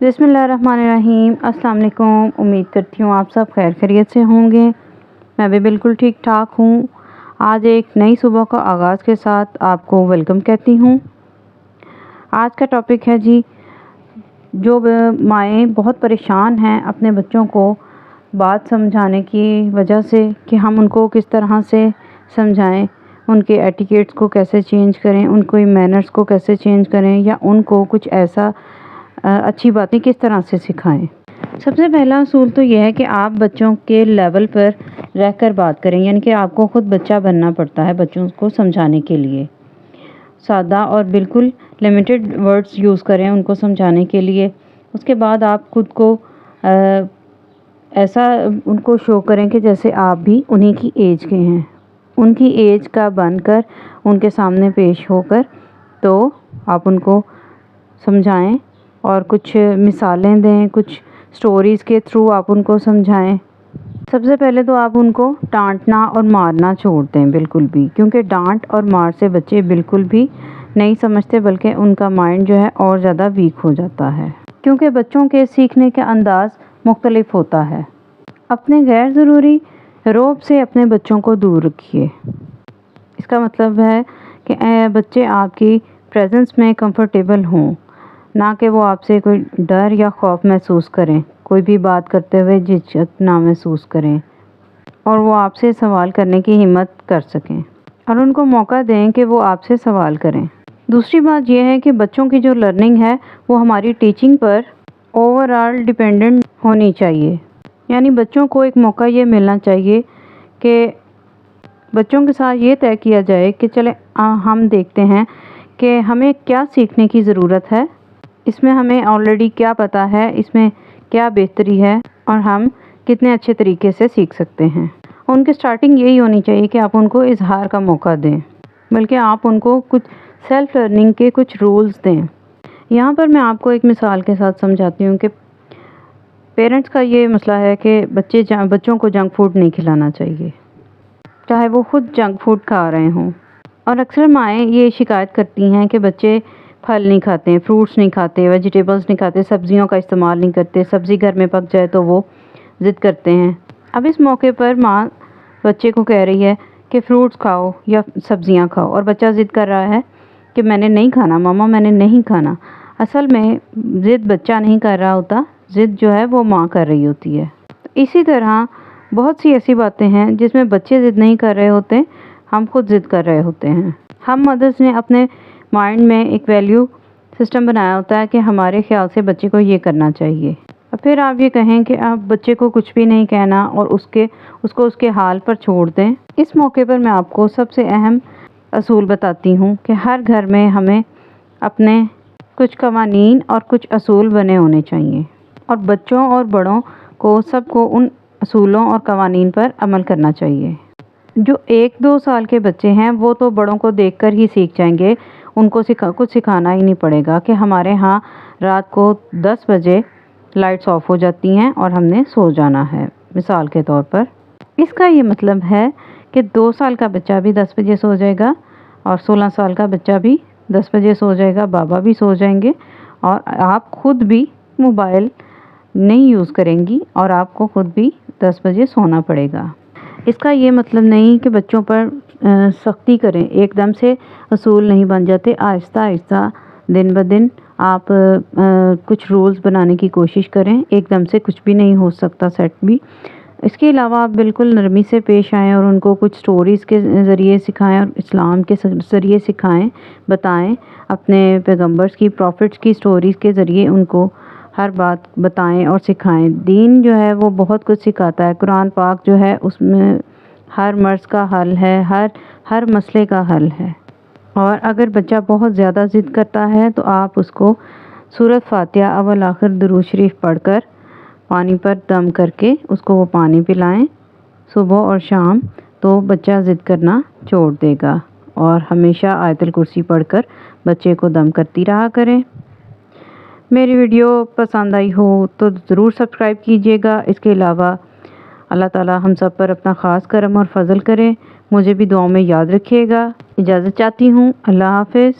बिस्मिल्लाहिर्रहमानिर्रहीम। अस्सलाम वालेकुम। उम्मीद करती हूँ आप सब खैर खैरियत से होंगे। मैं भी बिल्कुल ठीक ठाक हूँ। आज एक नई सुबह का आगाज़ के साथ आपको वेलकम कहती हूँ। आज का टॉपिक है जी, जो माएँ बहुत परेशान हैं अपने बच्चों को बात समझाने की वजह से कि हम उनको किस तरह से समझाएं, उनके एटिकेट्स को कैसे चेंज करें, उनको मैनर्स को कैसे चेंज करें, या उनको कुछ ऐसा अच्छी बातें किस तरह से सिखाएं। सबसे पहला असूल तो यह है कि आप बच्चों के लेवल पर रहकर बात करें, यानी कि आपको खुद बच्चा बनना पड़ता है बच्चों को समझाने के लिए। सादा और बिल्कुल लिमिटेड वर्ड्स यूज़ करें उनको समझाने के लिए। उसके बाद आप खुद को ऐसा उनको शो करें कि जैसे आप भी उन्हीं की एज के हैं, उनकी एज का बनकर उनके सामने पेश होकर तो आप उनको समझाएं और कुछ मिसालें दें, कुछ स्टोरीज़ के थ्रू आप उनको समझाएं। सबसे पहले तो आप उनको डांटना और मारना छोड़ दें बिल्कुल भी, क्योंकि डांट और मार से बच्चे बिल्कुल भी नहीं समझते, बल्कि उनका माइंड जो है और ज़्यादा वीक हो जाता है, क्योंकि बच्चों के सीखने का अंदाज़ मुख्तलिफ होता है। अपने गैर ज़रूरी रौब से अपने बच्चों को दूर रखिए। इसका मतलब है कि बच्चे आपकी प्रेजेंस में कंफर्टेबल हों, ना कि वो आपसे कोई डर या खौफ महसूस करें, कोई भी बात करते हुए झिझक ना महसूस करें, और वो आपसे सवाल करने की हिम्मत कर सकें, और उनको मौका दें कि वो आपसे सवाल करें। दूसरी बात यह है कि बच्चों की जो लर्निंग है वो हमारी टीचिंग पर ओवरऑल डिपेंडेंट होनी चाहिए। यानी बच्चों को एक मौका ये मिलना चाहिए कि बच्चों के साथ ये तय किया जाए कि चले हम देखते हैं कि हमें क्या सीखने की ज़रूरत है, इसमें हमें ऑलरेडी क्या पता है, इसमें क्या बेहतरी है, और हम कितने अच्छे तरीके से सीख सकते हैं। उनकी स्टार्टिंग यही होनी चाहिए कि आप उनको इजहार का मौका दें, बल्कि आप उनको कुछ सेल्फ लर्निंग के कुछ रूल्स दें। यहाँ पर मैं आपको एक मिसाल के साथ समझाती हूँ कि पेरेंट्स का ये मसला है कि बच्चों को जंक फूड नहीं खिलाना चाहिए, चाहे वो खुद जंक फूड खा रहे हों। और अक्सर माएँ ये शिकायत करती हैं कि बच्चे फल नहीं खाते, फ्रूट्स नहीं खाते, वेजिटेबल्स नहीं खाते, सब्जियों का इस्तेमाल नहीं करते, सब्ज़ी घर में पक जाए तो वो ज़िद करते हैं। अब इस मौके पर माँ बच्चे को कह रही है कि फ्रूट्स खाओ या सब्जियाँ खाओ, और बच्चा ज़िद कर रहा है कि मैंने नहीं खाना मामा, मैंने नहीं खाना। असल में ज़िद बच्चा नहीं कर रहा होता, ज़िद जो है वो माँ कर रही होती है। इसी तरह बहुत सी ऐसी बातें हैं जिसमें बच्चे ज़िद नहीं कर रहे होते, हम खुद ज़िद कर रहे होते हैं। हम मदर्स ने अपने माइंड में एक वैल्यू सिस्टम बनाया होता है कि हमारे ख्याल से बच्चे को ये करना चाहिए, और फिर आप ये कहें कि आप बच्चे को कुछ भी नहीं कहना और उसको उसके हाल पर छोड़ दें। इस मौके पर मैं आपको सबसे अहम असूल बताती हूँ कि हर घर में हमें अपने कुछ कवानीन और कुछ असूल बने होने चाहिए, और बच्चों और बड़ों को सबको उन असूलों और कवानीन पर अमल करना चाहिए। जो 1-2 साल के बच्चे हैं वो तो बड़ों को देखकर ही सीख जाएंगे, उनको कुछ सिखाना ही नहीं पड़ेगा कि हमारे यहाँ रात को 10 बजे लाइट्स ऑफ हो जाती हैं और हमने सो जाना है, मिसाल के तौर पर। इसका ये मतलब है कि 2 साल का बच्चा भी 10 बजे सो जाएगा, और 16 साल का बच्चा भी 10 बजे सो जाएगा, बाबा भी सो जाएंगे, और आप खुद भी मोबाइल नहीं यूज़ करेंगी, और आपको खुद भी 10 बजे सोना पड़ेगा। इसका ये मतलब नहीं कि बच्चों पर सख्ती करें, एकदम से असूल नहीं बन जाते। आहिस्ता आहिस्ता दिन ब दिन आप कुछ रूल्स बनाने की कोशिश करें, एकदम से कुछ भी नहीं हो सकता सेट भी। इसके अलावा आप बिल्कुल नरमी से पेश आएँ और उनको कुछ स्टोरीज़ के ज़रिए सिखाएं और इस्लाम के ज़रिए सिखाएं, बताएं, अपने पैगम्बर्स की, प्रॉफिट्स की स्टोरीज़ के ज़रिए उनको हर बात बताएं और सिखाएं। दीन जो है वो बहुत कुछ सिखाता है। कुरान पाक जो है उसमें हर मर्ज़ का हल है, हर मसले का हल है। और अगर बच्चा बहुत ज़्यादा ज़िद करता है तो आप उसको सूरत फातिहा अव्वल आखिर दुरूद शरीफ पढ़कर पानी पर दम करके उसको वो पानी पिलाएं सुबह और शाम, तो बच्चा ज़िद करना छोड़ देगा। और हमेशा आयतुल कुर्सी पढ़कर बच्चे को दम करती रहा करें। मेरी वीडियो पसंद आई हो तो ज़रूर सब्सक्राइब कीजिएगा। इसके अलावा अल्लाह ताला हम सब पर अपना ख़ास करम और फ़ज़ल करे। मुझे भी दुआओं में याद रखिएगा। इजाज़त चाहती हूँ। अल्लाह हाफ़िज़।